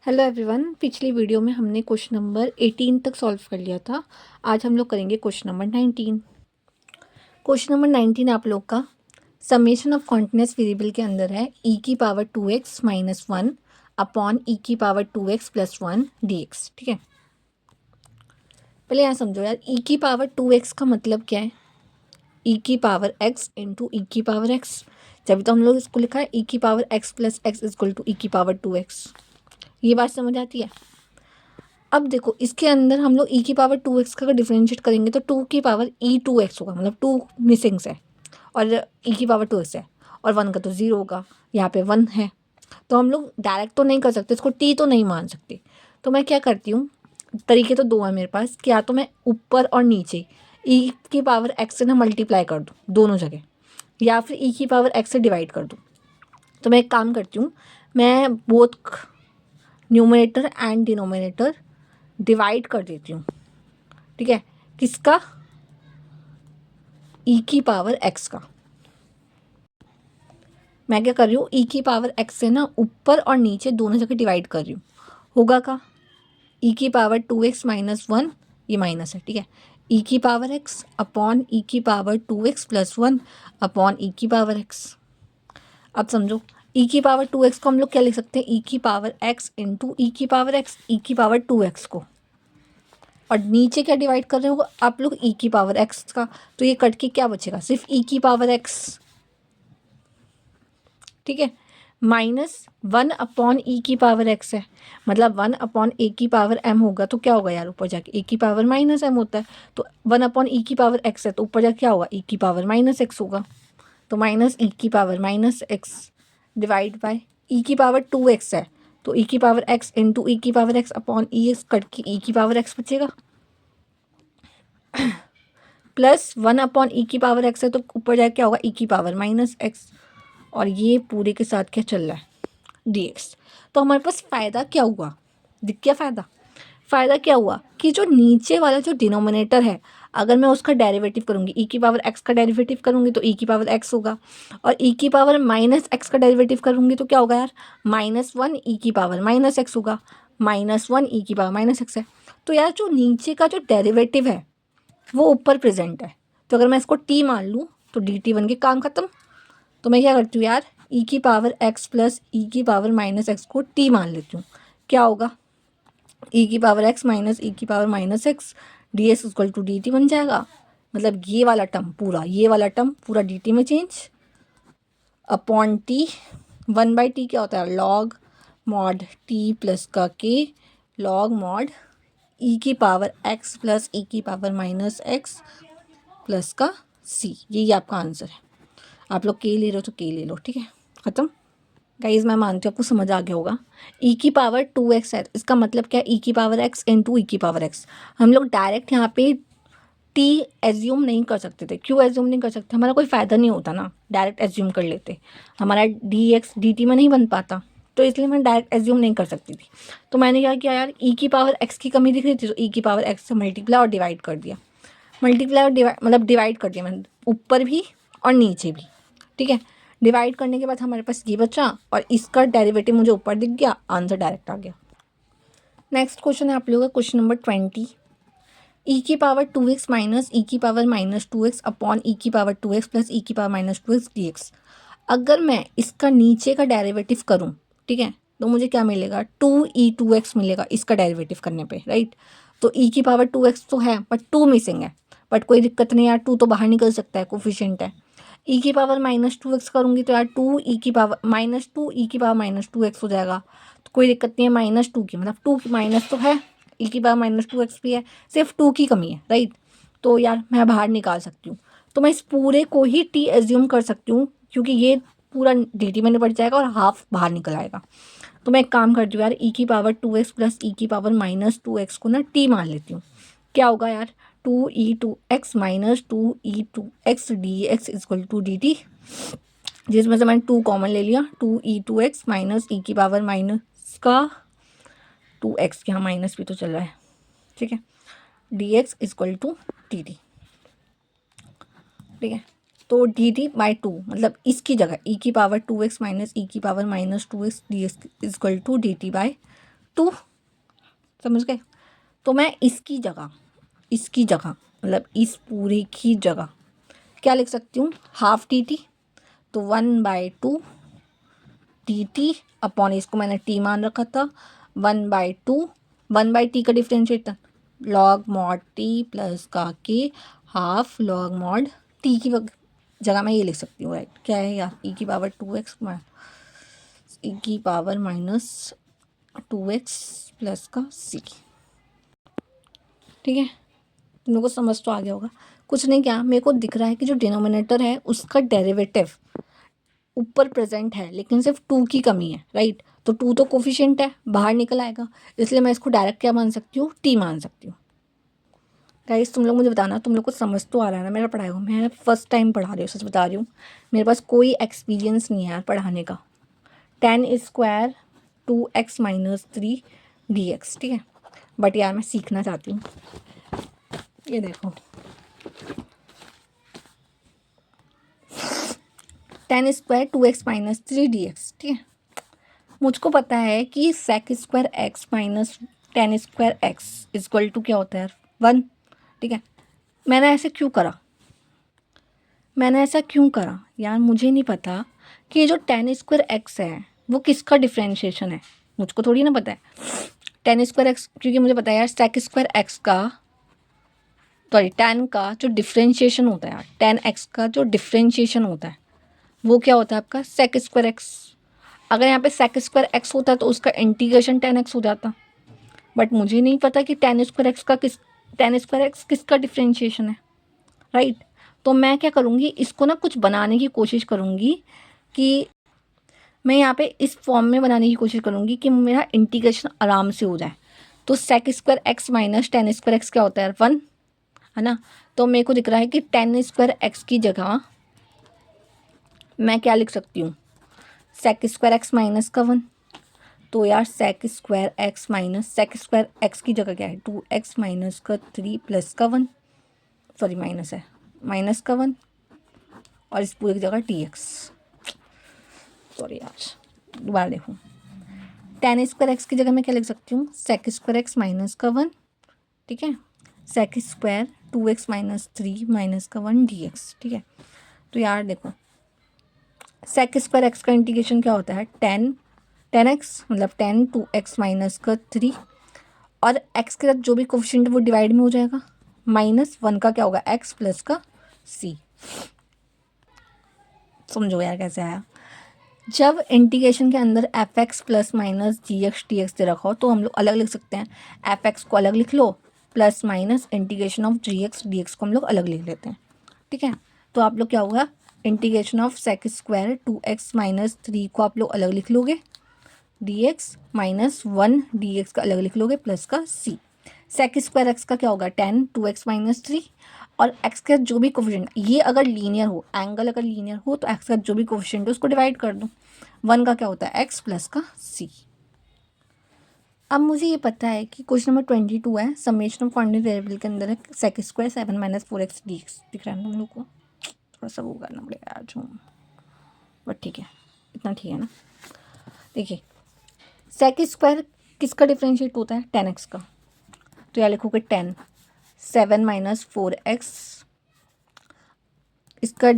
Hello everyone. पिछली video में हमने क्वेश्चन नंबर 18 तक सॉल्व कर लिया था। आज हम लोग करेंगे क्वेश्चन नंबर 19। क्वेश्चन नंबर 19 आप लोग का समेशन ऑफ कॉन्टिन्यूस वेरिएबल के अंदर है e की power 2x minus 1 upon e की पावर 2x प्लस 1 dx। ठीक है, पहले यहाँ समझो यार, e की पावर 2x का मतलब क्या है? e की पावर x इंटू ई की पावर x। जब तो हम लोग इसको लिखा है e की power x plus x is equal to E की पावर 2x। ये बात समझ आती है? अब देखो, इसके अंदर हम लोग e की पावर 2x का अगर डिफरेंशिएट करेंगे तो 2 की पावर e2x होगा, मतलब 2 मिसिंग्स है और e की पावर 2x है और 1 का तो 0 होगा। यहाँ पे 1 है तो हम लोग डायरेक्ट तो नहीं कर सकते, इसको t तो नहीं मान सकते। तो मैं क्या करती हूँ, तरीके तो दो है मेरे पास कि या तो मैं ऊपर और नीचे e की पावर x से ना मल्टीप्लाई कर दूँ दोनों जगह, या फिर e की पावर x से डिवाइड कर दूँ। तो मैं एक काम करती हूँ, मैं both numerator and denominator divide कर देती हूँ। ठीक है, किसका? e की पावर x का। मैं क्या कर रही हूँ, e की पावर x से ना ऊपर और नीचे दोनों जगह डिवाइड कर रही हूँ। होगा का e की पावर 2x माइनस 1, ये माइनस है। ठीक है, e की पावर x अपॉन e की power 2x plus 1 upon e की पावर x। अब समझो, e की पावर 2x को हम लोग क्या लिख सकते हैं, e की पावर x इंटू ई की पावर x, e की पावर 2x को, और नीचे क्या डिवाइड कर रहे हो आप लोग, e की पावर x का। तो ये कट के क्या बचेगा, सिर्फ e की पावर x। ठीक है, माइनस 1 अपॉन ई की पावर x है, मतलब 1 अपॉन ए की पावर m होगा। तो क्या होगा यार, ऊपर जाके ए की पावर माइनस m होता है, तो 1 अपॉन ई की पावर x है तो ऊपर जाके क्या होगा, e की पावर माइनस x होगा। तो माइनस ई की power minus x divide by E की पावर 2x है, तो ई की पावर x इंटू ई की पावर x अपॉन ई एक्स, कट के ई की पावर x बचेगा। प्लस 1 अपॉन ई की पावर x है तो ऊपर जाके क्या होगा, ई की पावर माइनस x, और ये पूरे के साथ क्या चल रहा है, dx। तो हमारे पास फ़ायदा क्या हुआ, दिख क्या फ़ायदा? फ़ायदा क्या हुआ कि जो नीचे वाला जो डिनोमिनेटर है, अगर मैं उसका डेरिवेटिव करूँगी, e की पावर x का डेरिवेटिव करूँगी तो e की पावर x होगा, और e की पावर माइनस x का डेरिवेटिव करूँगी तो क्या होगा यार, माइनस 1 e की पावर माइनस x होगा। माइनस 1 e की पावर माइनस x है, तो यार जो नीचे का जो डेरिवेटिव है वो ऊपर प्रेजेंट है। तो अगर मैं इसको t मान लूँ तो dt बन के काम खत्म। तो मैं क्या करती हूँ यार, e की पावर x प्लस ई की पावर माइनस x को t मान लेती हूँ। क्या होगा, e की पावर x माइनस ई की power minus x d s equal to D t बन जाएगा। मतलब ये वाला टर्म पूरा, ये वाला टर्म पूरा डी टी में चेंज अपॉन टी। 1/t क्या होता है, लॉग मॉड t प्लस का k लॉग मॉड e की पावर x प्लस ई की पावर माइनस x प्लस का c। यही आपका आंसर है। आप लोग के ले लो तो के ले लो। ठीक है, ख़त्म। गाइज मैं मानती हूँ आपको समझ आ गया होगा। e की पावर 2x है, इसका मतलब क्या है, e की पावर x इंटू ई की पावर x। हम लोग डायरेक्ट यहाँ पे t एज्यूम नहीं कर सकते थे। क्यों एज्यूम नहीं कर सकते, हमारा कोई फ़ायदा नहीं होता ना, डायरेक्ट एज्यूम कर लेते, हमारा dx dt में नहीं बन पाता, तो इसलिए मैं डायरेक्ट एज्यूम नहीं कर सकती थी। तो मैंने क्या किया यार, e की पावर x की कमी दिख रही थी तो e की पावर x से मल्टीप्लाई और डिवाइड कर दिया। मल्टीप्लाई और डिवाइड मतलब डिवाइड कर दिया मैंने, ऊपर भी और नीचे भी। ठीक है, डिवाइड करने के बाद हमारे पास ये बचा और इसका डेरिवेटिव मुझे ऊपर दिख गया, आंसर डायरेक्ट आ गया। नेक्स्ट क्वेश्चन है आप लोगों का क्वेश्चन नंबर 20। ई की पावर 2x माइनस ई की पावर माइनस 2x अपॉन ई की पावर 2x प्लस ई की पावर माइनस 2x dx। अगर मैं इसका नीचे का डेरिवेटिव करूं, ठीक है, तो मुझे क्या मिलेगा, 2e2x मिलेगा इसका डेरिवेटिव करने पे, राइट। तो e की पावर 2x तो है बट 2 मिसिंग है, बट कोई दिक्कत नहीं यार, 2 तो बाहर निकल सकता है, कोफिशिएंट है। e की पावर माइनस 2x करूँगी तो यार 2 e की पावर माइनस 2 e की पावर माइनस 2x हो जाएगा। तो कोई दिक्कत नहीं है, माइनस 2 की मतलब 2 की माइनस तो है, e की पावर माइनस 2x भी है, सिर्फ 2 की कमी है, राइट। तो यार मैं बाहर निकाल सकती हूँ, तो मैं इस पूरे को ही t एज्यूम कर सकती हूँ, क्योंकि ये पूरा dt में निपट जाएगा और हाफ बाहर निकल आएगा। तो मैं एक काम करती हूँ यार, e की पावर 2x प्लस ई की पावर माइनस 2x को ना t मान लेती हूँ। क्या होगा यार, 2e2x minus 2e2x dx equal to dt, जिसमें से मैंने 2 कॉमन ले लिया, 2e2x माइनस ई की पावर माइनस का 2x, यहाँ माइनस भी तो चल रहा है, ठीक है, dx इक्वल टू dt। ठीक है, तो dt बाई 2 मतलब इसकी जगह e की पावर 2x माइनस ई की power minus 2x dx equal to dt by two, समझ गए। तो मैं इसकी जगह मतलब इस पूरे की जगह क्या लिख सकती हूँ, हाफ टी टी। तो 1/2 टी टी अपॉन, इसको मैंने टी मान रखा था, 1/2, 1/t का differentiator log mod T plus का के हाफ लॉग मॉड टी की जगह मैं ये लिख सकती हूँ, राइट। क्या है यार, e की पावर 2x, e की पावर माइनस 2x प्लस का c। ठीक है, तुम लोग को समझ तो आ गया होगा। कुछ नहीं, क्या मेरे को दिख रहा है कि जो डिनोमिनेटर है उसका डेरिवेटिव ऊपर प्रेजेंट है लेकिन सिर्फ 2 की कमी है, राइट। तो 2 तो कोफिशिएंट है, बाहर निकल आएगा, इसलिए मैं इसको डायरेक्ट क्या मान सकती हूँ, t मान सकती हूँ। गाइस तुम लोग मुझे बताना, तुम लोग को समझ तो आ रहा है ना मेरा पढ़ाया हुआ। मैं फर्स्ट टाइम पढ़ा रही हूँ, सच बता रही हूँ, मेरे पास कोई एक्सपीरियंस नहीं है यार पढ़ाने का। 10² 2x - 3 dx, ठीक है। बट यार मैं सीखना चाहती हूँ। ये देखो 10² 2x - 3 dx, ठीक है। मुझको पता है कि sec² x minus 10² x equal to क्या होता है, 1, ठीक है। मैंने ऐसा क्यों करा यार, मुझे नहीं पता कि ये जो 10² x है वो किसका डिफ्रेंशिएशन है, मुझको थोड़ी ना पता है। 10² x, क्योंकि मुझे पता है यार sec² x का, सॉरी 10 का जो डिफ्रेंशिएशन होता है यार, 10x का जो डिफ्रेंशिएशन होता है वो क्या होता है आपका, sec² x। अगर यहाँ पे sec² x होता तो उसका इंटीग्रेशन 10x हो जाता, बट मुझे नहीं पता कि 10² x किसका डिफ्रेंशिएशन है, राइट। तो मैं क्या करूँगी, इसको ना कुछ बनाने की कोशिश करूँगी कि मैं यहाँ पे इस फॉर्म में बनाने की कोशिश करूँगी कि मेरा इंटीग्रेशन आराम से हो जाए। तो sec² x माइनस 10² x क्या होता है, 1, है ना। तो मेरे को दिख रहा है कि 10² x की जगह मैं क्या लिख सकती हूँ, sec² x माइनस का 1। तो यार sec² x minus sec² x की जगह क्या है, 2x माइनस का 3 प्लस का 1, सॉरी माइनस है, माइनस का 1, और इस पूरे की जगह dx, सॉरी यार दोबारा देखो। 10² x की जगह मैं क्या लिख सकती हूँ, sec² x माइनस का 1, ठीक है, sec² 2x - 3 माइनस का 1 dx, ठीक है। तो यार देखो sec² x का इंटीग्रेशन क्या होता है, 10x मतलब 10 2x माइनस का 3, और x के साथ जो भी कोफिशिएंट वो डिवाइड में हो जाएगा, -1 का क्या होगा, x प्लस का c। समझो यार कैसे आया। जब इंटीग्रेशन के अंदर f(x) plus minus gx dx दे रखा हो तो हम लोग अलग लिख सकते हैं, f(x) को अलग लिख लो, plus minus integration of gx dx को हम लोग अलग लिख लेते हैं, ठीक है। तो आप लोग क्या होगा, इंटीग्रेशन ऑफ sec² 2x - 3 को आप लोग अलग लिख लोगे, dx -1 dx का अलग लिख लोगे, प्लस का c। sec² x का क्या होगा, 10 2x - 3, और x का जो भी कोफिशिएंट, ये अगर लीनियर हो, एंगल अगर लीनियर हो तो x का जो भी कोफिशिएंट है उसको डिवाइड कर दो, 1 का क्या होता है, x प्लस का c। अब मुझे ये पता है कि क्वेश्चन नंबर 22 है, समेशन ऑफ कॉन्टिन्यूस वेरिएबल के अंदर है sec² 7 - 4x dx, दिख रहा है ना हम लोग को, थोड़ा सा वो करना पड़ेगा यार जो, बट ठीक है, इतना ठीक है ना। देखिए sec² किसका डिफ्रेंशिएट होता है, 10x का, तो यहाँ लिखोगे 10 7 - 4x, इसका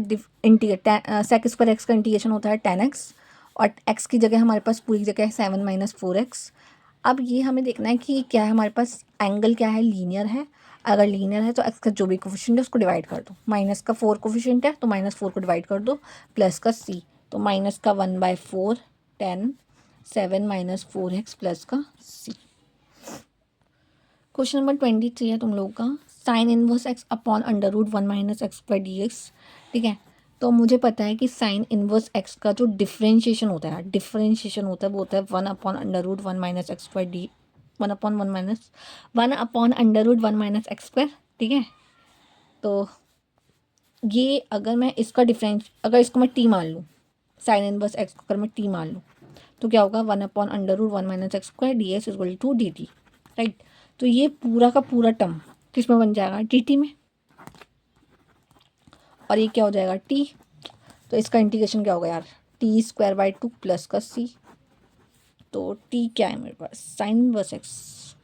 sec² x का इंटीग्रेशन होता है 10x, और x की जगह हमारे पास पूरी जगह है 7 - 4x। अब ये हमें देखना है कि क्या है, हमारे पास एंगल क्या है, लीनियर है। अगर लीनियर है तो x का जो भी कोफिशिएंट है उसको डिवाइड कर दो, माइनस का 4 कोफिशिएंट है तो -4 को डिवाइड कर दो, प्लस का c, तो माइनस का 1/4 10 7 - 4x प्लस का c। क्वेश्चन नंबर 23 है तुम लोगों का, sine inverse x upon √1 - x² dx, ठीक है। तो मुझे पता है कि साइन इनवर्स x का जो डिफ्रेंशिएशन होता है वो होता है 1/√1 - x² d 1/1 - x², ठीक है। तो ये अगर मैं इसका अगर इसको मैं t मान लूँ, साइन इनवर्स x को अगर मैं t मान लूँ तो क्या होगा, 1/√1 - x² dx equal to dt, right. तो ये पूरा का पूरा टर्म किस में बन जाएगा, dt में, और ये क्या हो जाएगा t। तो इसका इंटीग्रेशन क्या होगा यार, t² / 2 प्लस का c, तो टी क्या है मेरे पास, साइन इनवर्स एक्स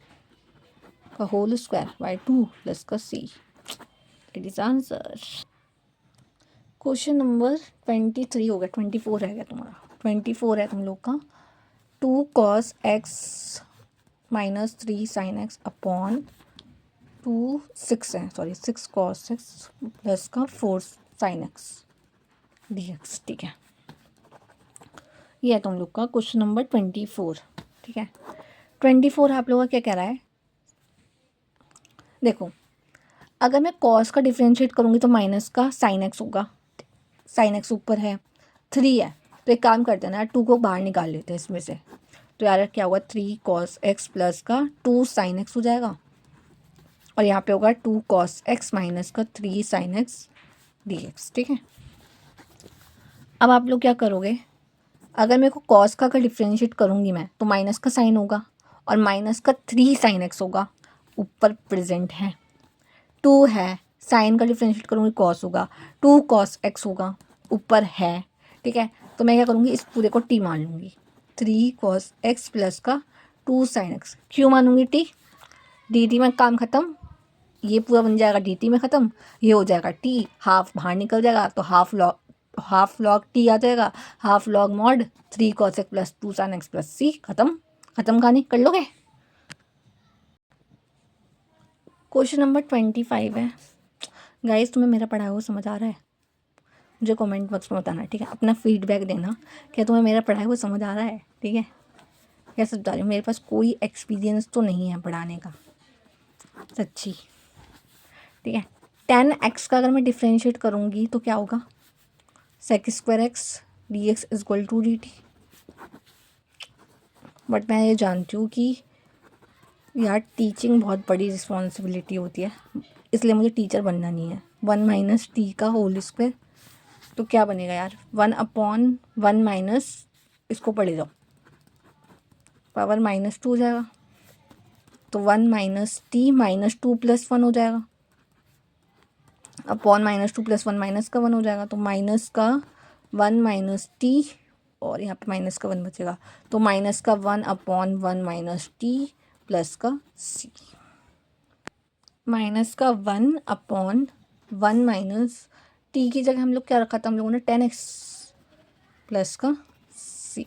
का होल स्क्वायर बाय 2 प्लस का C. It is answer. Question number 23 हो गया, 24 रह गया तुम्हारा। 24 है तुम लोग का, 2 cos x minus 3 sine x upon 2 6 है, सॉरी 6 कॉस एक्स प्लस का 4 साइन एक्स डी एक्स। ठीक है, ये है तुम लोग का क्वेश्चन नंबर 24। ठीक है, 24 आप लोगों का क्या कह रहा है, देखो अगर मैं कॉस का डिफ्रेंशिएट करूँगी तो माइनस का साइन एक्स होगा, साइन एक्स ऊपर है, 3 है, तो एक काम करते हैं ना, 2 को बाहर निकाल लेते हैं इसमें से। तो यार क्या होगा, 3 कॉस एक्स प्लस का 2 साइन एक्स हो जाएगा, और यहाँ पे होगा 2 कॉस एक्स माइनस का 3 साइन एक्स डी एक्स। ठीक है, अब आप लोग क्या करोगे, अगर मेरे को कॉस का अगर डिफ्रेंशिएट करूँगी मैं तो माइनस का साइन होगा और माइनस का 3 साइन एक्स होगा, ऊपर प्रेजेंट है, 2 है, साइन का डिफ्रेंशिएट करूँगी कॉस होगा, 2 कॉस एक्स होगा, ऊपर है। ठीक है, तो मैं क्या करूँगी, इस पूरे को टी मान लूँगी, 3 कॉस एक्स प्लस का 2 साइन एक्स। क्यों मानूंगी टी, डी टी में काम ख़त्म, ये पूरा बन जाएगा डी टी में ख़त्म, ये हो जाएगा टी, हाफ बाहर निकल जाएगा तो हाफ लॉग टी आ जाएगा, half log mod 3 cos X plus 2 sine x plus C. ख़त्म, ख़त्म कहानी, कर लोगे। क्वेश्चन नंबर 25 है। गाइस तुम्हें मेरा पढ़ाया हुआ समझ आ रहा है, मुझे कमेंट बॉक्स में बताना। ठीक है, अपना फीडबैक देना, क्या तुम्हें मेरा पढ़ाया हुआ समझ आ रहा है। ठीक है, कैसे बता रही हूँ, मेरे पास कोई एक्सपीरियंस तो नहीं है पढ़ाने का, सच्ची। ठीक है, 10x का अगर मैं डिफ्रेंशिएट करूँगी तो क्या होगा, sec square x D x is equal to D t. But मैं ये जानती हूँ कि यार टीचिंग बहुत बड़ी रिस्पॉन्सिबिलिटी होती है, इसलिए मुझे टीचर बनना नहीं है। 1 माइनस टी का होल स्क्वायर, तो क्या बनेगा यार, 1/1 माइनस, इसको पढ़े जाओ, पावर -2 हो जाएगा, तो 1 माइनस टी -2 + 1 हो जाएगा, अपॉन -2 + 1 माइनस का 1 हो जाएगा, तो माइनस का 1 माइनस टी, और यहाँ पे माइनस का 1 बचेगा, तो माइनस का 1/1 माइनस टी प्लस का सी, माइनस का 1/1 माइनस टी की जगह हम लोग क्या रखा था हम लोगों ने, 10x प्लस का सी।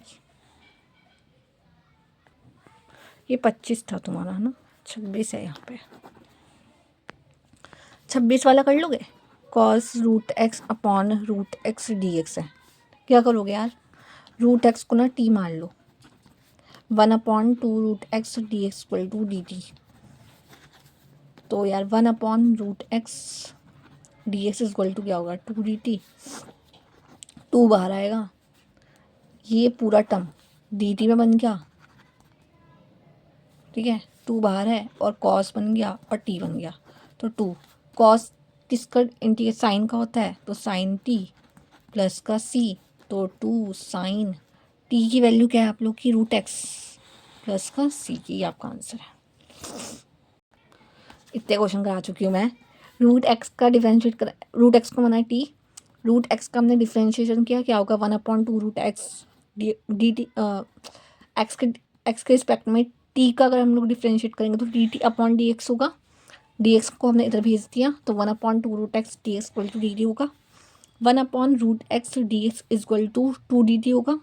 ये 25 था तुम्हारा, है ना, 26 है यहाँ पे, 26 वाला कर लोगे, cos root x upon root x D x है। क्या करोगे यार, रूट एक्स को ना टी मान लो, 1/2 root x D x equal to D T. तो यार root X D x equal to क्या होगा, 2 डी टी, 2 बाहर आएगा, ये पूरा टर्म डी टी में बन गया। ठीक है, 2 बाहर है और कॉस बन गया और टी बन गया, तो 2 कॉस किसका इंटीग्रेट साइन का होता है, तो साइन टी प्लस का सी, तो 2 साइन टी की वैल्यू क्या है आप लोग की, रूट एक्स प्लस का सी की, ये आपका आंसर है। इतने क्वेश्चन करा चुकी हूँ मैं। रूट एक्स का डिफरेंशिएट कर, रूट एक्स को मना टी, रूट एक्स का हमने डिफरेंशिएशन किया, क्या होगा 1/2 root x D T, X के रिस्पेक्ट में टी का अगर हम लोग डिफरेंशिएट करेंगे तो D T upon D X होगा, डी एक्स को हमने इधर भेज दिया, तो 1/2 root x D x equal to D T होगा, root X D x is equal to 2 D T होगा,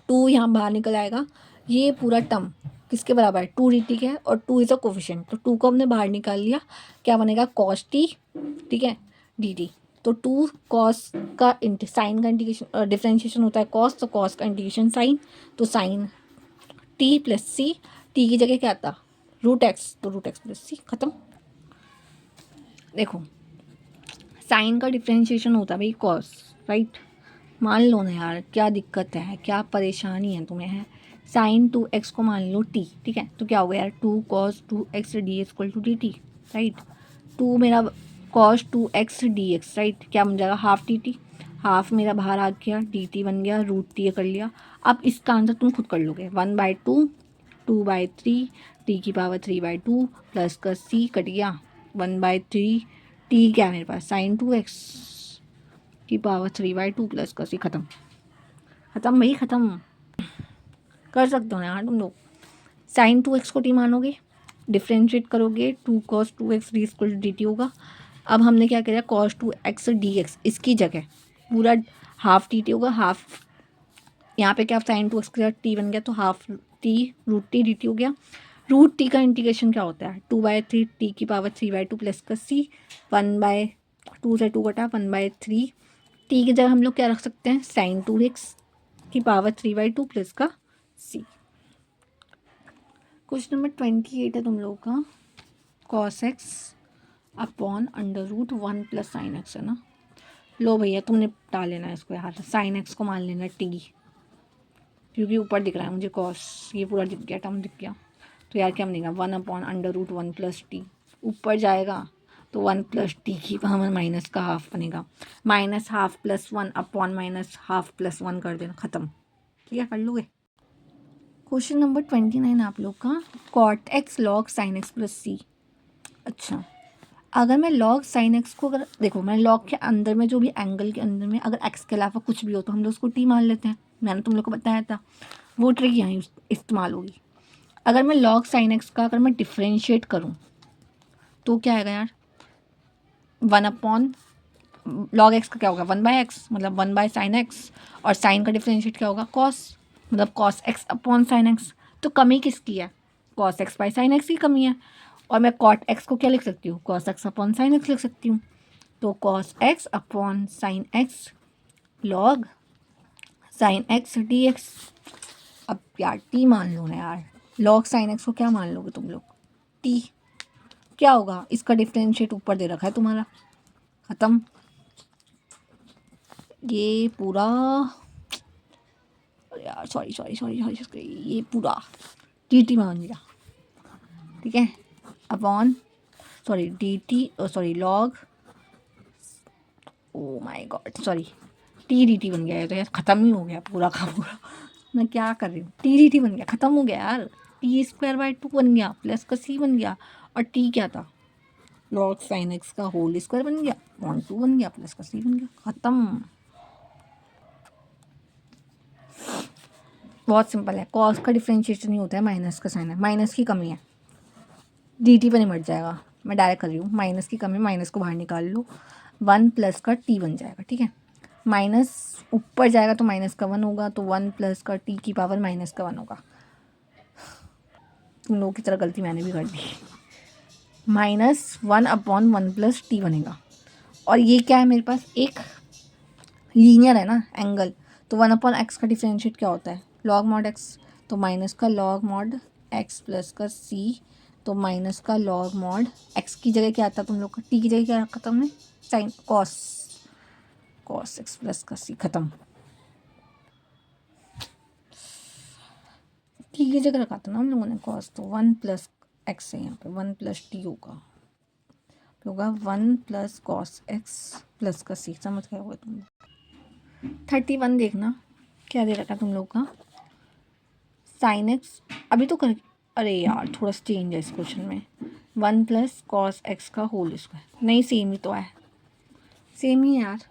2 यहाँ बाहर निकल आएगा, ये पूरा टर्म किसके बराबर है, 2 डी टी के है, और 2 इज़ अ कोफिशिएंट, तो 2 को हमने बाहर निकाल लिया, क्या बनेगा कॉस टी, ठीक है, डी टी। तो 2 कॉस का साइन का इंटीग्रेशन डिफरेंशिएशन होता है कॉस, तो कॉस का इंटीग्रेशन साइन, तो साइन टी प्लस सी, टी की जगह क्या आता, रूट एक्स, तो रूट एक्स प्लस सी, खत्म। देखो साइन का डिफरेंशिएशन होता है भाई कॉस, राइट, मान लो ना यार, क्या दिक्कत है, क्या परेशानी है तुम्हें, है साइन 2x को मान लो t, ठीक है, तो क्या होगा यार 2 cos 2x d x equal to D t, right, 2 मेरा cos 2x d x, right, क्या बन जाएगा हाफ डी टी, हाफ मेरा बाहर आ गया, डी टी बन गया, रूट टी कर लिया। अब इसका आंसर तुम खुद कर लोगे, 1/2 2/3 टी की पावर 3/2 प्लस का सी कट गया 1/3, टी क्या है मेरे पास साइन 2x की पावर 3/2 प्लस का सी, खत्म, खत्म भाई खत्म, कर सकते हो ना यार तुम लोग। साइन 2x को टी मानोगे, डिफ्रेंशिएट करोगे 2 cos 2x D equal D T होगा। अब हमने क्या किया, cos 2x डी एक्स, इसकी जगह पूरा हाफ टी टी होगा, हाफ यहाँ पे क्या साइन 2x का टी बन गया तो half t root t d t हो गया। रूट टी का इंटीग्रेशन क्या होता है, 2/3 टी की पावर 3/2 प्लस का सी, 1/2 से 2 घटा 1/3। टी की जगह हम लोग क्या रख सकते हैं, साइन 2x की पावर 3/2 प्लस का सी। क्वेश्चन नंबर 28 है तुम लोगों का, cos x upon under root 1 plus sine x है ना। लो भैया तुमने निपटा लेना है इसको यार, साइन एक्स को मान लेना टी, क्योंकि ऊपर दिख रहा है मुझे कॉस, ये पूरा दिख गया, टर्म दिख गया। तो यार क्या बनेगा, 1 upon under root 1 plus t, ऊपर जाएगा तो 1 प्लस टी की पावर माइनस का हाफ बनेगा, minus half plus 1 upon minus half plus 1 कर देना, ख़त्म। ठीक है, कर लोगे। क्वेश्चन नंबर 29 आप लोग का, cot X log sine x plus C. अच्छा, अगर मैं लॉग साइन एक्स को, अगर देखो मैं लॉग के अंदर में जो भी एंगल के अंदर में अगर एक्स के अलावा कुछ भी हो तो हम लोग उसको टी मान लेते हैं, मैंने तुम लोग को बताया था, वो ट्रिक यहाँ इस्तेमाल होगी। अगर मैं लॉग साइन एक्स का अगर मैं डिफ्रेंशिएट करूँ तो क्या आएगा यार, 1 अपॉन लॉग एक्स का क्या होगा 1/x, मतलब 1/sin x, और साइन का डिफ्रेंशिएट क्या होगा कॉस, मतलब cos x upon sine x. तो कमी किसकी है, cos x/sin x की कमी है। और मैं cot x को क्या लिख सकती हूँ, cos x upon sine x लिख सकती हूँ। तो cos x upon sine x log sine x D x. अब यार टी मान लो ना यार, लॉग साइन एक्स को क्या मान लोगे तुम लोग, टी। क्या होगा, इसका डिफ्रेंशिएट ऊपर दे रखा है तुम्हारा, ख़त्म। ये पूरा यार सॉरी ये पूरा टी टी मान लिया, ठीक है, upon sorry D T sorry log, oh my God sorry, T d t बन गया है, तो यार ख़त्म ही हो गया पूरा का पूरा। मैं क्या कर रही हूँ, टी डी टी बन गया, ख़त्म हो गया यार। t²/2 बन गया प्लस का सी बन गया, और टी क्या था, लॉग साइन एक्स का होल स्क्वायर बन गया, 2 बन गया प्लस का सी बन गया, ख़त्म। बहुत सिंपल है, कॉस का डिफ्रेंशिएशन नहीं होता है, माइनस का साइन है, माइनस की कमी है, डी टी पर निमट जाएगा। मैं डायरेक्ट कर रही हूँ, माइनस की कमी, माइनस को बाहर निकाल लो, 1 प्लस का टी बन जाएगा, ठीक है। माइनस ऊपर जाएगा तो माइनस का 1 होगा, तो 1 प्लस का टी की पावर माइनस का 1 होगा। तुम लोगों की तरह गलती मैंने भी कर दी, -1 अपॉन 1 प्लस टी बनेगा। और ये क्या है मेरे पास, एक लीनियर है ना एंगल, तो 1 अपॉन एक्स का डिफरेंशिएट क्या होता है, लॉग मॉड एक्स, तो माइनस का लॉग मॉड एक्स प्लस का सी, तो माइनस का लॉग मॉड एक्स की जगह क्या आता है तुम लोग का, टी की जगह क्या रखा था हमने, साइन कॉस एक्स प्लस का सी, ख़त्म। टी की जगह रखा था ना हम लोगों ने कॉस, तो 1 प्लस एक्स है, यहाँ पे 1 प्लस टी होगा 1 प्लस कॉस एक्स प्लस का सी, समझ गए होगा तुम लोग। 31 देखना क्या दे रखा तुम लोग का, साइन एक्स अभी तो कर, अरे यार थोड़ा सा चेंज है इस क्वेश्चन में, 1 प्लस कॉस एक्स का होल स्क्वायर, नहीं सेम ही तो है, सेम ही है यार,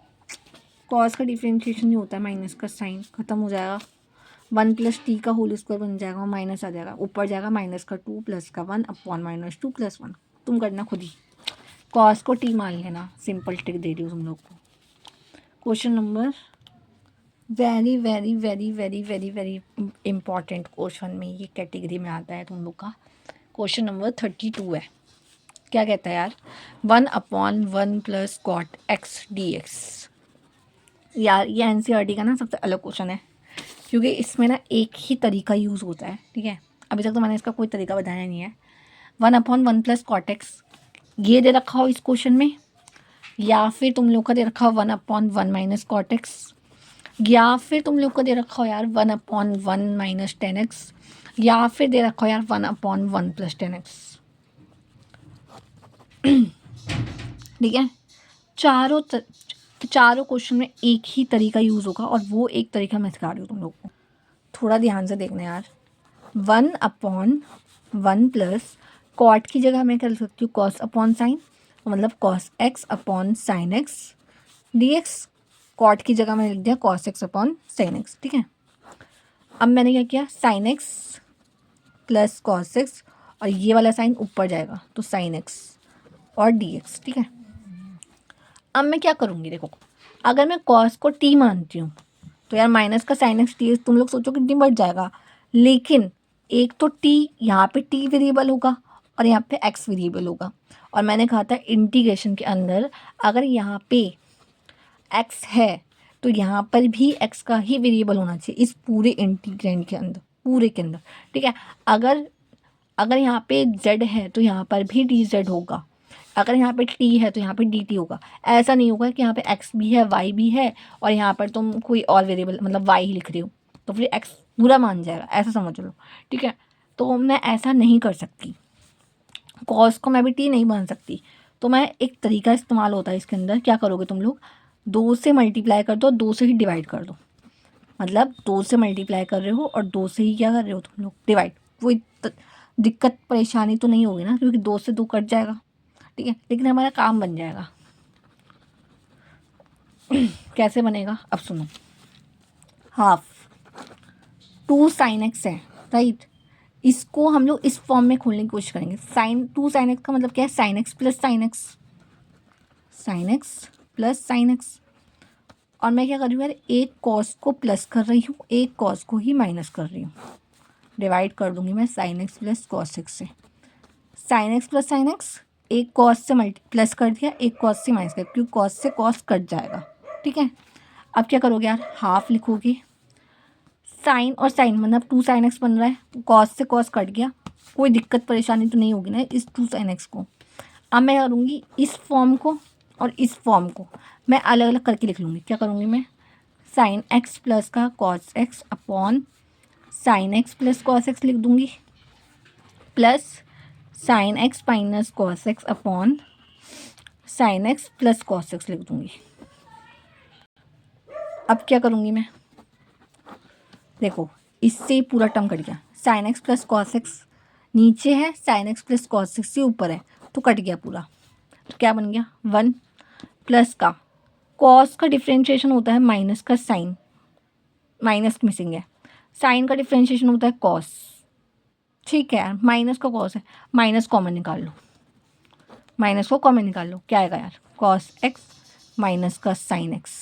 कॉस का डिफ्रेंशिएशन नहीं होता है, माइनस का साइन, ख़त्म हो जाएगा, 1 प्लस टी का होल स्क्वायर बन जाएगा, माइनस आ जाएगा, ऊपर जाएगा माइनस का 2 प्लस का 1 अपॉन -2 + 1, तुम करना खुद ही, कॉस को टी मान लेना, सिंपल ट्रिक दे रही हूँ तुम लोग को। Question number very very very very very very important question में ये कैटेगरी में आता है तुम लोग का, क्वेश्चन नंबर 32 है। क्या कहता है यार, 1 upon 1 plus cot x D x. यार ये NCERT का ना सबसे अलग क्वेश्चन है, क्योंकि इसमें ना एक ही तरीका यूज़ होता है, ठीक है। अभी तक तो मैंने इसका कोई तरीका बताया नहीं है। 1 अपॉन 1 प्लस कॉट एक्स ये दे रखा हो इस क्वेश्चन में, या फिर तुम लोग का दे रखा हो 1 अपॉन 1 माइनस कॉट एक्स, या फिर तुम लोग को दे रखा हो यार 1 अपॉन 1 माइनस 10x, या फिर दे रखा हो यार 1 अपॉन 1 प्लस 10x, ठीक है। चारों क्वेश्चन में एक ही तरीका यूज़ होगा, और वो एक तरीका मैं सिखा रही हूँ तुम लोग को, थोड़ा ध्यान से देखना यार। 1 अपॉन 1 प्लस कॉट की जगह मैं कर सकती हूँ कॉस अपॉन साइन, मतलब cos x upon sine x D x, cot की जगह मैंने लिख दिया cos x upon sine x, ठीक है। अब मैंने क्या किया, sine x plus cos x, और ये वाला साइन ऊपर जाएगा तो साइन एक्स और डी एक्स। ठीक है, अब मैं क्या करूँगी, देखो अगर मैं कॉस को टी मानती हूँ तो यार माइनस का साइन एक्स टी, तुम लोग सोचो कि टी बढ़ जाएगा, लेकिन एक तो टी यहाँ पे टी वेरिएबल होगा और यहाँ पे एक्स वेरिएबल होगा, और मैंने कहा था इंटीग्रेशन के अंदर अगर यहाँ पे एक्स है तो यहाँ पर भी एक्स का ही वेरिएबल होना चाहिए इस पूरे इंटीग्रेंड के अंदर, पूरे के अंदर। ठीक है, अगर अगर यहाँ पे z है तो यहाँ पर भी डी जेड होगा, अगर यहाँ पे t है तो यहाँ पे dt होगा। ऐसा नहीं होगा कि यहाँ पे x भी है y भी है और यहाँ पर तुम कोई और वेरिएबल मतलब y ही लिख रहे हो तो फिर x पूरा मान जाएगा, ऐसा समझ लो। ठीक है, तो मैं ऐसा नहीं कर सकती, कॉस को मैं भी t नहीं मान सकती, तो मैं एक तरीका इस्तेमाल होता है इसके अंदर। क्या करोगे तुम लोग, 2 से मल्टीप्लाई कर दो, 2 से ही डिवाइड कर दो, मतलब 2 से मल्टीप्लाई कर रहे हो और 2 से ही क्या कर रहे हो तुम लोग, डिवाइड। कोई दिक्कत परेशानी तो नहीं होगी ना, क्योंकि 2 से 2 कट जाएगा। ठीक है, लेकिन हमारा काम बन जाएगा। कैसे बनेगा, अब सुनो, हाफ 2 साइन एक्स है, राइट, इसको हम लोग इस फॉर्म में खोलने की कोशिश करेंगे। साइन 2 साइन एक्स का मतलब क्या है, sine x plus sine x, sine x plus sine x. और मैं क्या कर रही हूँ यार, एक कॉस को प्लस कर रही हूँ, एक कॉस को ही माइनस कर रही हूँ, डिवाइड कर दूंगी मैं sine x plus cos X से। Sine x plus sine X, एक कॉस से मल्टी प्लस कर दिया, एक कॉस से माइनस कर, क्योंकि कॉस से कॉस कट जाएगा। ठीक है, अब क्या करोगे यार, हाफ लिखोगे, साइन और साइन मतलब 2 साइन एक्स बन रहा है, कॉस से कॉस कट गया, कोई दिक्कत परेशानी तो नहीं होगी ना इस 2 साइन एक्स को। अब मैं करूँगी इस फॉर्म को और इस फॉर्म को मैं अलग अलग करके लिख लूँगी। क्या करूँगी मैं, साइन एक्स प्लस का cos x upon sine x plus cos x लिख दूँगी, plus sine x minus cos x upon sine x plus cos x लिख दूँगी। अब क्या करूँगी मैं, देखो इससे पूरा टर्म कट गया, sine x plus cos x नीचे है, sine x plus cos X से ऊपर है, तो कट गया पूरा, तो क्या बन गया 1 प्लस का कॉस का डिफ्रेंशिएशन होता है माइनस का साइन, माइनस मिसिंग है, साइन का डिफ्रेंशिएशन होता है कॉस। ठीक है यार, माइनस का कॉस है, माइनस कॉमन निकाल लो, माइनस को कॉमन निकाल लो, क्या आएगा यार, कॉस एक्स माइनस का साइन एक्स,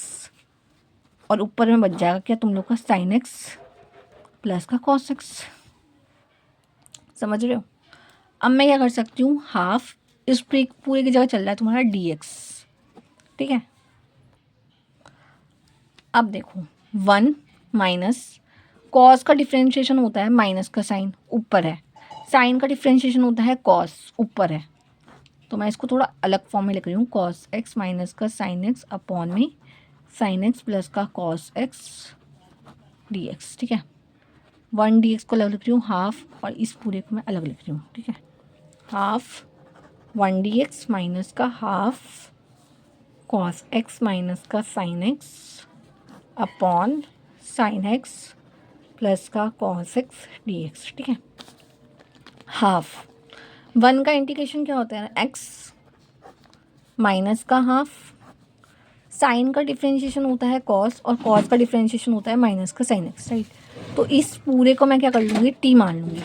और ऊपर में बच जाएगा क्या तुम लोग का, साइन एक्स प्लस का कॉस एक्स। समझ रहे हो। अब मैं क्या कर सकती हूँ, हाफ इस पूरे की जगह चल रहा है तुम्हारा डी एक्स। ठीक है, अब देखो 1 माइनस कॉस का डिफ्रेंशिएशन होता है माइनस का साइन, ऊपर है, साइन का डिफ्रेंशिएशन होता है कॉस, ऊपर है, तो मैं इसको थोड़ा अलग फॉर्म में लिख रही हूँ, कॉस एक्स माइनस का साइन एक्स अपॉन में साइन एक्स प्लस का कॉस एक्स डी एक्स। ठीक है, 1 डी एक्स को अलग लिख रही हूँ हाफ, और इस पूरे को मैं अलग लिख रही हूँ। ठीक है, हाफ 1 डी एक्स माइनस का हाफ कॉस एक्स माइनस का sine x upon sine x plus का कॉस एक्स डी एक्स। ठीक है, हाफ 1 का इंटीग्रेशन क्या होता है, एक्स माइनस का हाफ, साइन का डिफ्रेंशिएशन होता है कॉस, और कॉस का डिफ्रेंशिएशन होता है माइनस का साइन एक्स, राइट। तो इस पूरे को मैं क्या कर लूँगी, टी मान लूँगी।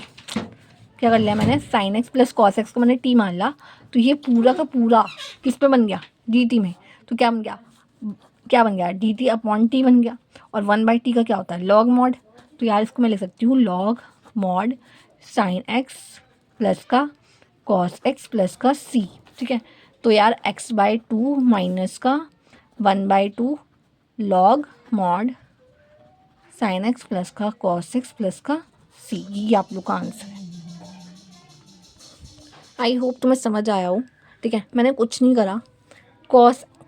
क्या कर लिया मैंने, sine x plus cos x को मैंने टी मान ला, तो ये पूरा का पूरा किस पे बन गया, डी टी में, तो क्या बन गया, क्या बन गया, डी टी अपॉन टी बन गया, और 1/t का क्या होता है, लॉग मॉड, तो यार इसको मैं लिख सकती हूँ log mod sine x plus का कॉस एक्स प्लस का सी। ठीक है, तो यार x/2 माइनस का 1/2 log mod sine x plus का कॉस एक्स प्लस का सी, ये आप लोग का आंसर है। आई होप तुम्हें समझ आया हो। ठीक है, मैंने कुछ नहीं करा,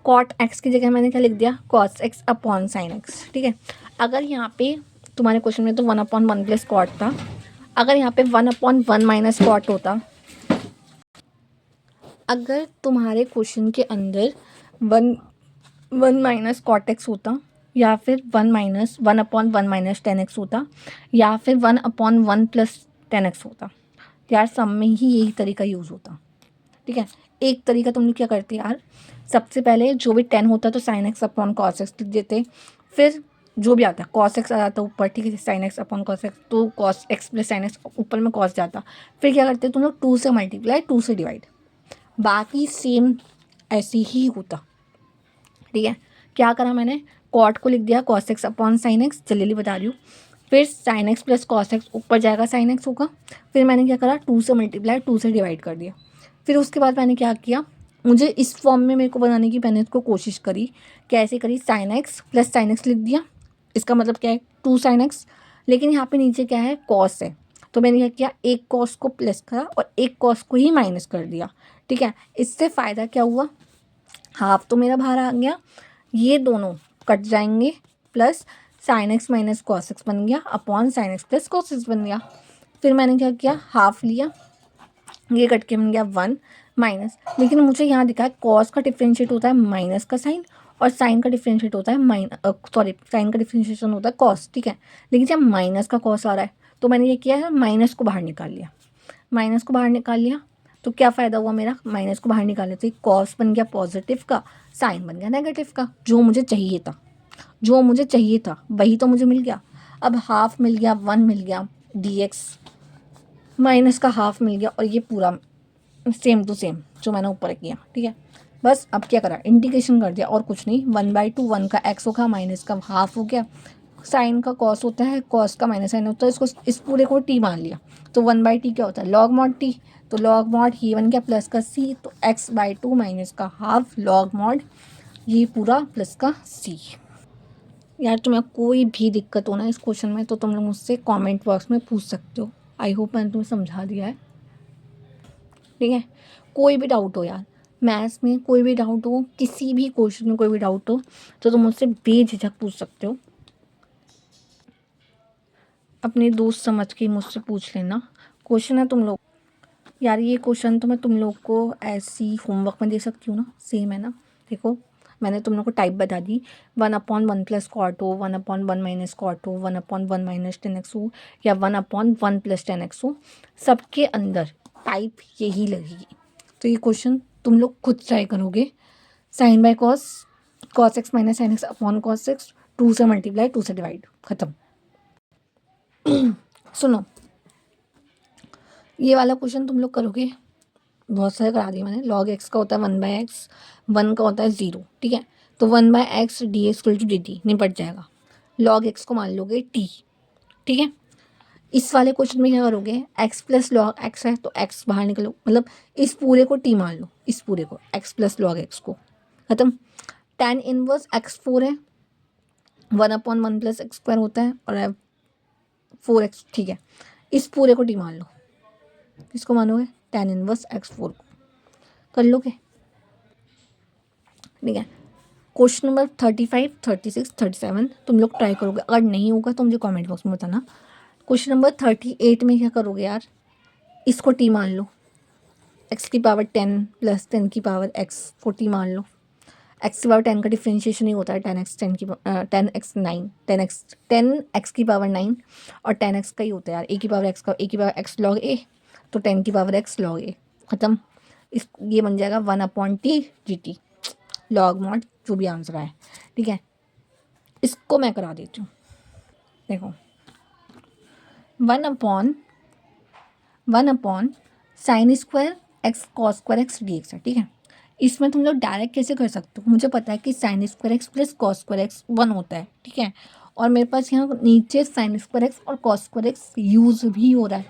कॉट एक्स की जगह मैंने क्या लिख दिया, cos x upon sine x. ठीक है, अगर यहाँ पे तुम्हारे क्वेश्चन में तो 1/1 प्लस कॉट था, अगर यहाँ पे 1/1 माइनस कॉट होता, अगर तुम्हारे क्वेश्चन के अंदर 1 माइनस कॉट एक्स होता, या फिर 1/1 माइनस 10x होता, या फिर 1/1 प्लस 10x होता, यार सब में ही यही तरीका यूज़ होता। ठीक है, एक तरीका तुम लोग क्या करते यार, सबसे पहले जो भी 10 होता तो sine x upon cos x लिख देते, फिर जो भी आता है, कॉस एक्स आ जाता ऊपर, ठीक है, sine x upon cos X, तो cos X plus sine X, ऊपर में कॉस जाता। फिर क्या करते तुम लोग, 2 से मल्टीप्लाई, 2 से डिवाइड, बाकी सेम ऐसे ही होता। ठीक है, क्या करा मैंने, कॉट को लिख दिया cos x upon sine x, जल्दी बता रही हूँ। फिर sine x plus cos x, ऊपर जाएगा साइन एक्स होगा। फिर मैंने क्या करा, 2 से मल्टीप्लाई, 2 से डिवाइड कर दिया। फिर उसके बाद मैंने क्या किया, मुझे इस फॉर्म में मेरे को बनाने की मैंने इसको कोशिश करी। कैसे करी, sine x plus sine x लिख दिया, इसका मतलब क्या है 2 साइन एक्स, लेकिन यहाँ पे नीचे क्या है, कॉस है, तो मैंने क्या किया, एक कॉस को प्लस करा और एक कॉस को ही माइनस कर दिया। ठीक है, इससे फ़ायदा क्या हुआ, हाफ तो मेरा बाहर आ गया, ये दोनों कट जाएंगे, plus sine x minus cos x बन गया upon sine x plus cos x बन गया। फिर मैंने क्या किया, हाफ लिया, ये कट के बन गया 1 माइनस, लेकिन मुझे यहाँ दिखा है कॉस का डिफ्रेंशिएट होता है माइनस का साइन, और साइन का डिफ्रेंशिएट होता है साइन का डिफ्रेंशिएशन होता है कॉस। ठीक है, लेकिन जब माइनस का कॉस आ रहा है तो मैंने ये किया है, माइनस को बाहर निकाल लिया, माइनस को बाहर निकाल लिया, तो क्या फ़ायदा हुआ मेरा, माइनस को बाहर निकालने से कॉस बन गया पॉजिटिव का, साइन बन गया नेगेटिव का, जो मुझे चाहिए था, जो मुझे चाहिए था वही तो मुझे मिल गया। अब हाफ मिल गया, 1 मिल गया, डी एक्स माइनस का हाफ मिल गया, और ये पूरा सेम टू सेम जो मैंने ऊपर किया। ठीक है, बस अब क्या करा, इंटीग्रेशन कर दिया, और कुछ नहीं, 1/2, 1 का एक्स होगा, माइनस का हाफ हो गया, साइन का कॉस होता है, कॉस का माइनस साइन होता है, इसको इस पूरे को टी मान लिया, तो 1/t क्या होता है, लॉग मॉड टी, तो लॉग मॉड ही बन गया प्लस का सी, तो x/2 माइनस का हाफ लॉग मॉड ये पूरा प्लस का सी। यार तुम्हें कोई भी दिक्कत हो ना इस क्वेश्चन में तो तुम लोग मुझसे कमेंट बॉक्स में पूछ सकते हो। आई होप मैंने तुम्हें समझा दिया है। ठीक है, कोई भी डाउट हो यार, मैथ्स में कोई भी डाउट हो, किसी भी क्वेश्चन में कोई भी डाउट हो, तो तुम मुझसे बेझिझक पूछ सकते हो, अपने दोस्त समझ के मुझसे पूछ लेना। क्वेश्चन है तुम लोग, यार ये क्वेश्चन तो मैं तुम लोग को ऐसी होमवर्क में दे सकती हूँ ना, सेम है ना। देखो मैंने तुम लोग को टाइप बता दी, 1/1 प्लस कॉट हो, 1/1 माइनस कॉट हो, 1/1 माइनस 10x हो, या 1/1 प्लस 10x हो, सबके अंदर टाइप यही लगेगी। तो ये क्वेश्चन तुम लोग खुद ट्राई करोगे, sine by cos, cos x minus sine x upon cos x, 2 से मल्टीप्लाई, 2 से डिवाइड, ख़त्म। सुनो, ये वाला क्वेश्चन तुम लोग करोगे, बहुत सारे करा दिए मैंने। लॉग एक्स का होता है 1/x, 1 का होता है 0। ठीक है, तो 1/x d x to D t निपट जाएगा, लॉग एक्स को मान लोगे टी। ठीक है, इस वाले क्वेश्चन में क्या करोगे, एक्स प्लस लॉग एक्स है तो एक्स बाहर निकलो, मतलब इस पूरे को टी मान लो, इस पूरे को एक्स प्लस लॉग एक्स को, खत्म। tan इनवर्स x4 है, 1/1 प्लस एक्स स्क्वायर होता है, और 4x। ठीक है, इस पूरे को टी मान लो, किसको मानोगे, tan इनवर्स x4 को, कर लोगे। ठीक है, क्वेश्चन नंबर 35, 36, 37 तुम लोग ट्राई करोगे, अगर नहीं होगा तो मुझे कमेंट बॉक्स में बताना। क्वेश्चन नंबर 38 में क्या करोगे यार, इसको टी मान लो, एक्स की पावर 10 प्लस 10 की पावर एक्स को टी मान लो, एक्स की पावर 10 का डिफ्रेंशिएशन ही होता है 10x 10 की 10x 9 10x की पावर 9, और 10x का ही होता है यार, ए की पावर एक्स का, ए की पावर एक्स लॉग ए, तो 10 की पावर एक्स लॉग ए, ख़त्म। इस ये बन जाएगा 1/t लॉग मॉड, जो भी आंसर आए। ठीक है, इसको मैं करा देती हूँ। देखो 1/1 sine square x cos square x D x है। ठीक है, इसमें तुम लोग डायरेक्ट कैसे कर सकते हो, मुझे पता है कि sine square x plus cos square x 1 होता है। ठीक है, और मेरे पास यहाँ नीचे साइन स्क्वायर एक्स और कॉस स्क्वायर एक्स यूज़ भी हो रहा है,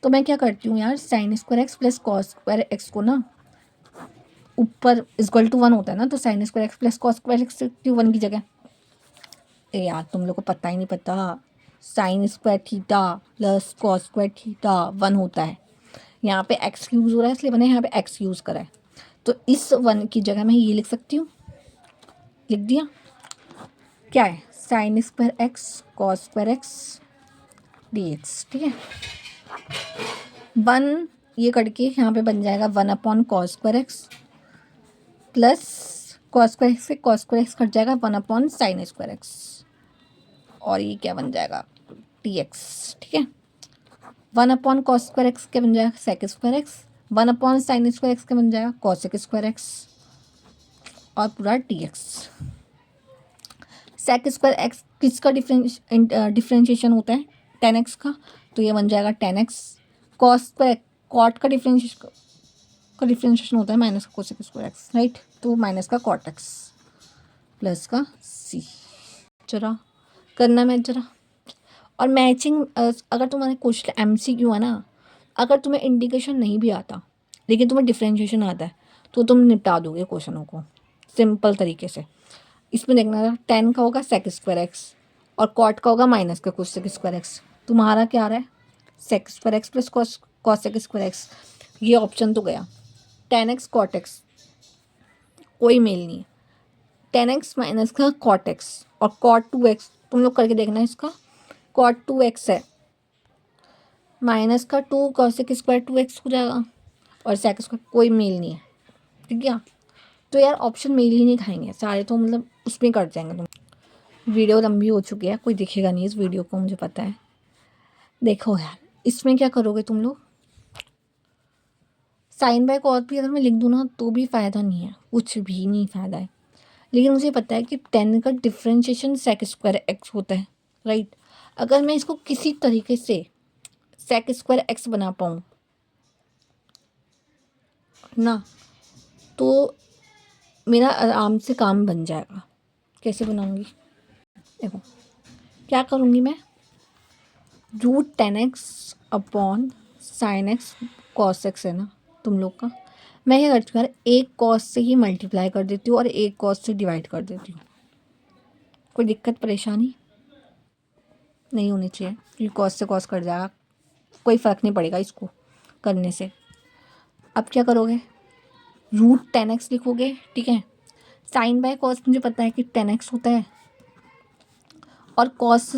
तो मैं क्या करती हूँ यार, sine square x plus cos square x को ना, ऊपर इक्वल टू 1 होता है ना, तो sine square x plus cos square x क्यों 1 की जगह। ए यार तुम लोग को पता ही नहीं पता, sine square theta plus cos square theta 1 होता है, यहाँ पे एक्स यूज़ हो रहा है इसलिए मैंने यहाँ पे एक्स यूज़ करा है, तो इस 1 की जगह मैं ये लिख सकती हूँ, लिख दिया, क्या है, sine square x cos square x D x. ठीक है, 1 ये करके यहाँ पे बन जाएगा 1/cos square x plus cos square x से कॉस स्क्वायर एक्स कट जाएगा 1/sin स्क्वायर एक्स, और ये क्या बन जाएगा टी एक्स। ठीक है, 1/cos स्क्वायर एक्स क्या बन जाएगा सेक square x, 1/sin square x क्या बन जाएगा कॉसेक स्क्वायर एक्स, और पूरा टी एक्स। सेक स्क्वायर एक्स किसका डिफ्रेंशिएशन होता है, 10x का, तो ये बन जाएगा 10x। कॉस स्क्वायर कॉट का डिफ्रेंशिएशन होता है माइनस का कोसेक स्क्वायर एक्स, राइट, तो माइनस का कॉट एक्स प्लस का सी। जरा करना मैच जरा। और मैचिंग अगर तुम्हारे क्वेश्चन MCQ है ना, अगर तुम्हें इंडिकेशन नहीं भी आता लेकिन तुम्हें डिफ्रेंशिएशन आता है तो तुम निपटा दोगे क्वेश्चनों को सिंपल तरीके से। इसमें देखना 10 का होगा सेक स्क्वायर एक्स और कॉट का होगा माइनस का कोसेक स्क्वायर एक्स। तुम्हारा क्या आ रहा है, sec square x plus cosec square x. ये ऑप्शन तो गया। 10x कॉट एक्स कोई मेल नहीं है, 10x माइनस का कॉट एक्स और कॉट 2x तुम लोग करके देखना, इसका कॉट 2x है माइनस का 2 कॉसेक स्क्वायर 2x हो जाएगा और सेक स्क्वायर कोई मेल नहीं है, ठीक है। तो यार ऑप्शन मेल ही नहीं खाएंगे सारे, तो मतलब उसमें कट जाएंगे तुम। वीडियो लंबी हो चुकी है, कोई दिखेगा नहीं इस वीडियो को, मुझे पता है। देखो यार इसमें क्या करोगे तुम लोग, साइन बाय कॉस भी अगर मैं लिख दूँ ना तो भी फ़ायदा नहीं है, कुछ भी नहीं फ़ायदा है। लेकिन मुझे पता है कि 10 का डिफ्रेंशिएशन सेक स्क्वायर एक्स होता है, राइट। अगर मैं इसको किसी तरीके से सेक स्क्वायर एक्स बना पाऊँ ना तो मेरा आराम से काम बन जाएगा। कैसे बनाऊँगी, देखो क्या करूँगी मैं, root 10x upon sine x cos x है ना तुम लोग का, मैं क्या करती हूँ यार, एक कॉस से ही मल्टीप्लाई कर देती हूँ और एक कॉस से डिवाइड कर देती हूँ। कोई दिक्कत परेशानी नहीं होनी चाहिए क्योंकि कॉस से कॉस कट जाएगा, कोई फ़र्क नहीं पड़ेगा इसको करने से। अब क्या करोगे, रूट 10x लिखोगे, ठीक है। साइन बाय कॉस मुझे पता है कि 10x होता है और cos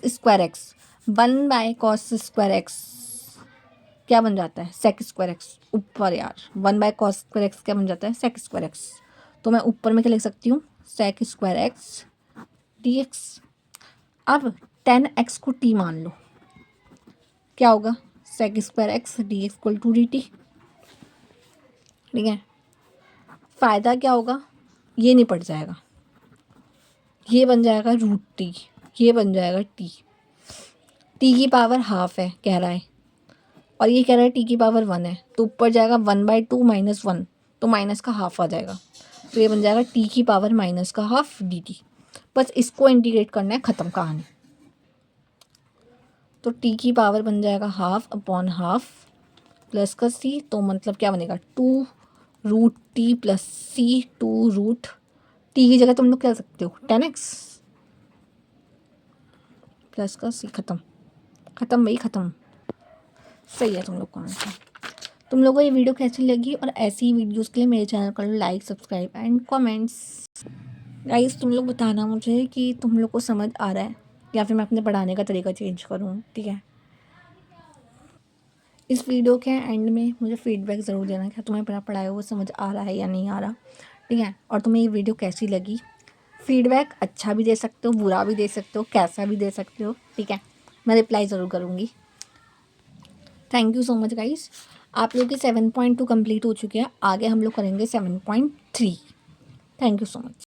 square x 1 by cos square x क्या बन जाता है, सेक स्क्वायर एक्स। ऊपर यार 1 बाय कॉस स्क्वायर एक्स क्या बन जाता है, सेक स्क्वायर एक्स। तो मैं ऊपर में क्या लिख सकती हूँ, सेक स्क्वायर एक्स dx। अब 10x को t मान लो, क्या होगा, sec square x D x equal to D t, ठीक है। फ़ायदा क्या होगा, ये नहीं पड़ जाएगा, ये बन जाएगा रूट टी, ये बन जाएगा टी की पावर हाफ है कह रहा है और ये कह रहा है टी की पावर 1 है, तो ऊपर जाएगा 1/2 माइनस 1, तो माइनस का हाफ आ जाएगा, तो ये बन जाएगा टी की पावर माइनस का हाफ डी टी। बस इसको इंटीग्रेट करना है, ख़त्म कहानी। तो टी की पावर बन जाएगा हाफ अपॉन हाफ प्लस का सी, तो मतलब क्या बनेगा 2 रूट टी प्लस सी, 2 रूट टी की जगह तुम लोग क्या कर सकते हो 10x प्लस का सी। ख़त्म भाई ख़त्म, सही है तुम लोग का आंसर। तुम लोगों को ये वीडियो कैसी लगी और ऐसी ही वीडियोस के लिए मेरे चैनल कर लो like subscribe and comments. Guys तुम लोग बताना मुझे कि तुम लोग को समझ आ रहा है या फिर मैं अपने पढ़ाने का तरीका चेंज करूँ, ठीक है। इस वीडियो के एंड में मुझे फीडबैक ज़रूर देना कि तुम्हें मेरा पढ़ाया हुआ समझ आ रहा है या नहीं आ रहा, ठीक है। और तुम्हें ये वीडियो कैसी लगी, फीडबैक अच्छा भी दे सकते हो, बुरा भी दे सकते हो, कैसा भी दे सकते हो, ठीक है। मैं रिप्लाई ज़रूर करूँगी। Thank you so much guys. आप लोग की 7.2 कंप्लीट हो चुके हैं, आगे हम लोग करेंगे 7.3। Thank you so much.